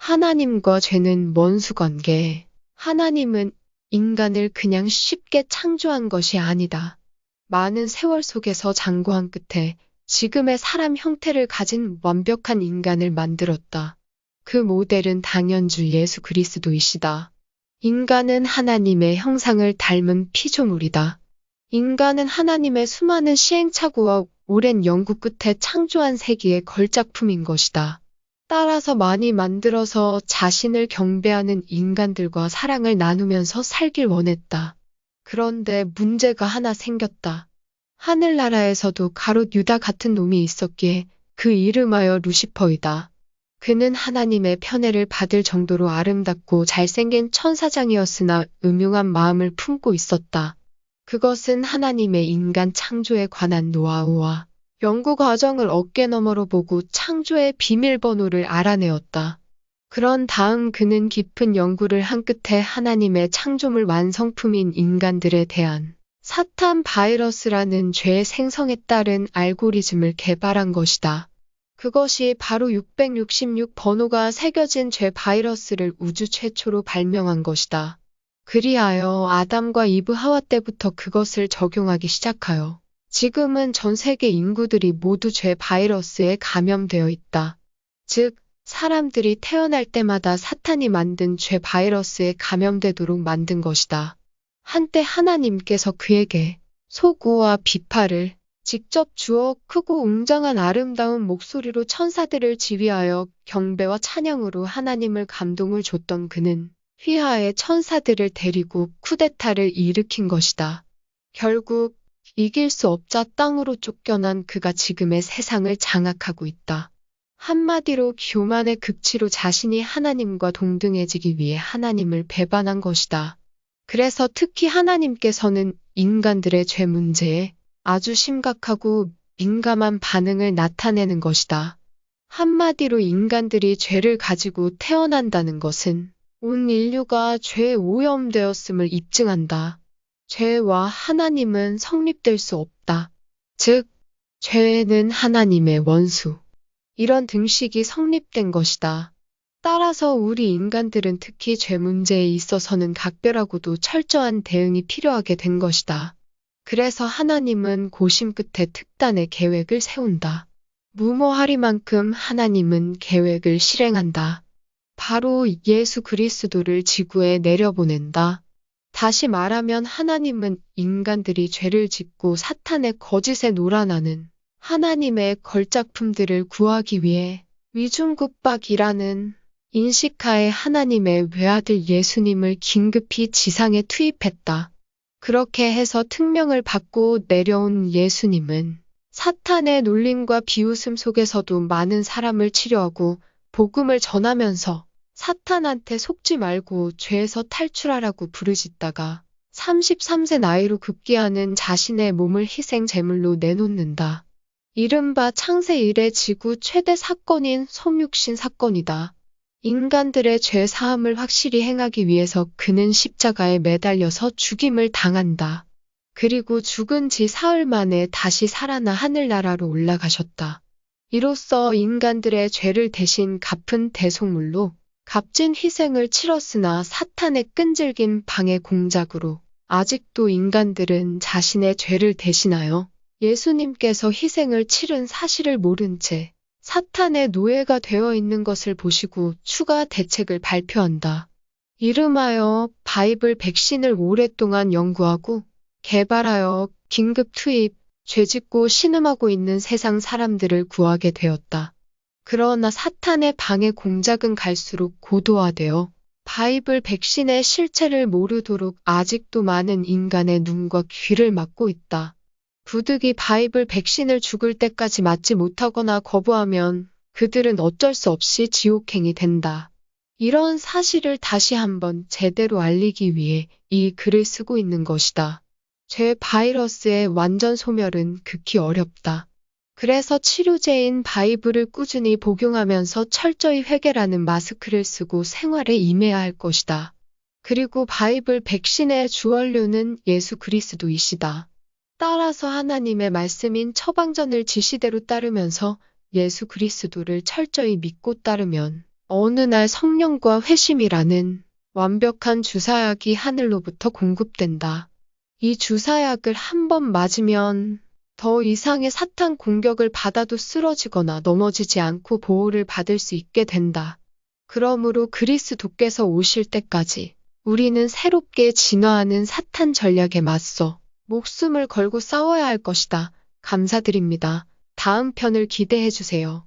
하나님과 죄는 원수 관계. 하나님은 인간을 그냥 쉽게 창조한 것이 아니다. 많은 세월 속에서 장고한 끝에 지금의 사람 형태를 가진 완벽한 인간을 만들었다. 그 모델은 당연주 예수 그리스도이시다. 인간은 하나님의 형상을 닮은 피조물이다. 인간은 하나님의 수많은 시행착오와 오랜 연구 끝에 창조한 세계의 걸작품인 것이다. 따라서 많이 만들어서 자신을 경배하는 인간들과 사랑을 나누면서 살길 원했다. 그런데 문제가 하나 생겼다. 하늘나라에서도 가롯 유다 같은 놈이 있었기에 그 이름하여 루시퍼이다. 그는 하나님의 편애를 받을 정도로 아름답고 잘생긴 천사장이었으나 음흉한 마음을 품고 있었다. 그것은 하나님의 인간 창조에 관한 노하우와 연구 과정을 어깨너머로 보고 창조의 비밀번호를 알아내었다. 그런 다음 그는 깊은 연구를 한 끝에 하나님의 창조물 완성품인 인간들에 대한 사탄 바이러스라는 죄의 생성에 따른 알고리즘을 개발한 것이다. 그것이 바로 666 번호가 새겨진 죄 바이러스를 우주 최초로 발명한 것이다. 그리하여 아담과 이브 하와 때부터 그것을 적용하기 시작하여 지금은 전 세계 인구들이 모두 죄 바이러스에 감염되어 있다. 즉, 사람들이 태어날 때마다 사탄이 만든 죄 바이러스에 감염되도록 만든 것이다. 한때 하나님께서 그에게 소고와 비파를 직접 주어 크고 웅장한 아름다운 목소리로 천사들을 지휘하여 경배와 찬양으로 하나님을 감동을 줬던 그는 휘하의 천사들을 데리고 쿠데타를 일으킨 것이다. 결국 이길 수 없자 땅으로 쫓겨난 그가 지금의 세상을 장악하고 있다. 한마디로 교만의 극치로 자신이 하나님과 동등해지기 위해 하나님을 배반한 것이다. 그래서 특히 하나님께서는 인간들의 죄 문제에 아주 심각하고 민감한 반응을 나타내는 것이다. 한마디로 인간들이 죄를 가지고 태어난다는 것은 온 인류가 죄에 오염되었음을 입증한다. 죄와 하나님은 성립될 수 없다. 즉, 죄는 하나님의 원수. 이런 등식이 성립된 것이다. 따라서 우리 인간들은 특히 죄 문제에 있어서는 각별하고도 철저한 대응이 필요하게 된 것이다. 그래서 하나님은 고심 끝에 특단의 계획을 세운다. 무모하리만큼 하나님은 계획을 실행한다. 바로 예수 그리스도를 지구에 내려보낸다. 다시 말하면 하나님은 인간들이 죄를 짓고 사탄의 거짓에 놀아나는 하나님의 걸작품들을 구하기 위해 위중굿박이라는 인식하에 하나님의 외아들 예수님을 긴급히 지상에 투입했다. 그렇게 해서 특명을 받고 내려온 예수님은 사탄의 놀림과 비웃음 속에서도 많은 사람을 치료하고 복음을 전하면서 사탄한테 속지 말고 죄에서 탈출하라고 부르짖다가 33세 나이로 급기야는 자신의 몸을 희생 제물로 내놓는다. 이른바 창세 이래 지구 최대 사건인 성육신 사건이다. 인간들의 죄 사함을 확실히 행하기 위해서 그는 십자가에 매달려서 죽임을 당한다. 그리고 죽은 지 사흘 만에 다시 살아나 하늘나라로 올라가셨다. 이로써 인간들의 죄를 대신 갚은 대속물로 값진 희생을 치렀으나 사탄의 끈질긴 방해 공작으로 아직도 인간들은 자신의 죄를 대신하여 예수님께서 희생을 치른 사실을 모른 채 사탄의 노예가 되어 있는 것을 보시고 추가 대책을 발표한다. 이름하여 바이블 백신을 오랫동안 연구하고 개발하여 긴급 투입, 죄짓고 신음하고 있는 세상 사람들을 구하게 되었다. 그러나 사탄의 방해 공작은 갈수록 고도화되어 바이블 백신의 실체를 모르도록 아직도 많은 인간의 눈과 귀를 막고 있다. 부득이 바이블 백신을 죽을 때까지 맞지 못하거나 거부하면 그들은 어쩔 수 없이 지옥행이 된다. 이런 사실을 다시 한번 제대로 알리기 위해 이 글을 쓰고 있는 것이다. 죄 바이러스의 완전 소멸은 극히 어렵다. 그래서 치료제인 바이블을 꾸준히 복용하면서 철저히 회개라는 마스크를 쓰고 생활에 임해야 할 것이다. 그리고 바이블 백신의 주원료는 예수 그리스도이시다. 따라서 하나님의 말씀인 처방전을 지시대로 따르면서 예수 그리스도를 철저히 믿고 따르면 어느 날 성령과 회심이라는 완벽한 주사약이 하늘로부터 공급된다. 이 주사약을 한 번 맞으면 더 이상의 사탄 공격을 받아도 쓰러지거나 넘어지지 않고 보호를 받을 수 있게 된다. 그러므로 그리스도께서 오실 때까지 우리는 새롭게 진화하는 사탄 전략에 맞서 목숨을 걸고 싸워야 할 것이다. 감사드립니다. 다음 편을 기대해 주세요.